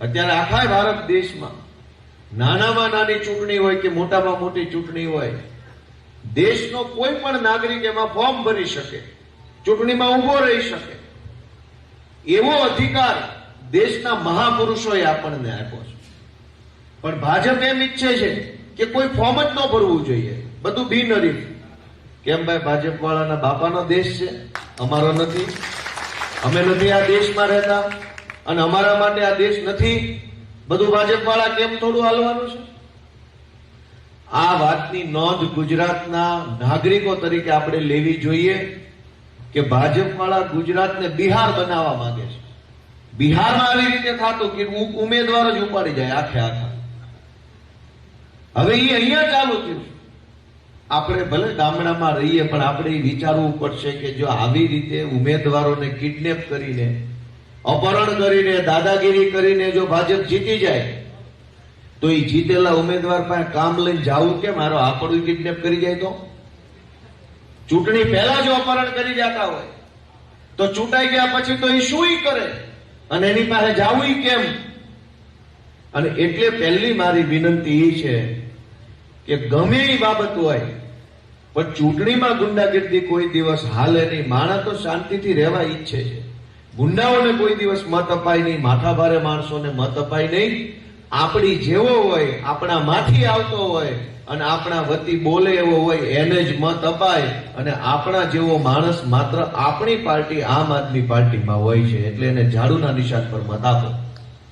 અત્યારે આખા ભારત દેશમાં નાનામાં નાની ચૂંટણી હોય કે મોટામાં મોટી ચૂંટણી હોય, દેશનો કોઈ પણ નાગરિક એમાં ફોર્મ ભરી શકે, ચૂંટણીમાં ઉભો રહી શકે, એવો અધિકાર દેશના મહાપુરુષોએ આપણને આપ્યો છે. પણ ભાજપ એમ ઈચ્છે છે કે કોઈ ફોર્મ જ ન ભરવું જોઈએ, બધું બિનહરીફ. કેમ ભાઈ, ભાજપ વાળાના બાપાનો દેશ છે, અમારો નથી. અમે નથી આ દેશમાં રહેતા અને અમારા માટે આ દેશ નથી. બધું ભાજપ વાળા કેમ થોડું હાલવાનું છે? આ વાતની નોંધ ગુજરાતના નાગરિકો તરીકે આપણે લેવી જોઈએ કે ભાજપ વાળા ગુજરાતને બિહાર બનાવવા માંગે છે. બિહારમાં આવી રીતે થતું કે ઉમેદવાર જ ઉપાડી જાય આખે આખા. હવે એ અહીંયા ચાલુ થયું. આપણે ભલે ગામડામાં રહીએ પણ આપણે વિચારવું પડશે કે જો આવી રીતે ઉમેદવારોને કિડનેપ કરીને, અપહરણ કરીને, દાદાગીરી કરીને જો ભાજપ જીતી જાય તો એ જીતેલા ઉમેદવાર પાસે કામ લઈને જવું કે મારો આપણું કિડનેપ કરી જાય તો? ચૂંટણી પહેલા જો અપહરણ કરી જતા હોય તો ચૂંટાઈ ગયા પછી તો એ શું કરે અને એની પાસે જવું કેમ? અને એટલે પહેલી મારી વિનંતી એ છે કે ગમે એ બાબત હોય પણ ચૂંટણીમાં ગુંડાગીરી કોઈ દિવસ હાલે નહીં. માણસ તો શાંતિથી રહેવા ઈચ્છે છે. ગુંડાઓને કોઈ દિવસ મત અપાય નહીં, માથાભારે માણસોને મત અપાય નહીં. આપણી જેવો હોય, આપણા માંથી આવતો હોય અને આપણા વતી બોલે એવો હોય એને જ મત અપાય. અને આપણા જેવો માણસ માત્ર આપણી પાર્ટી આમ આદમી પાર્ટીમાં હોય છે એટલે એને ઝાડુના નિશાન પર મત આપો.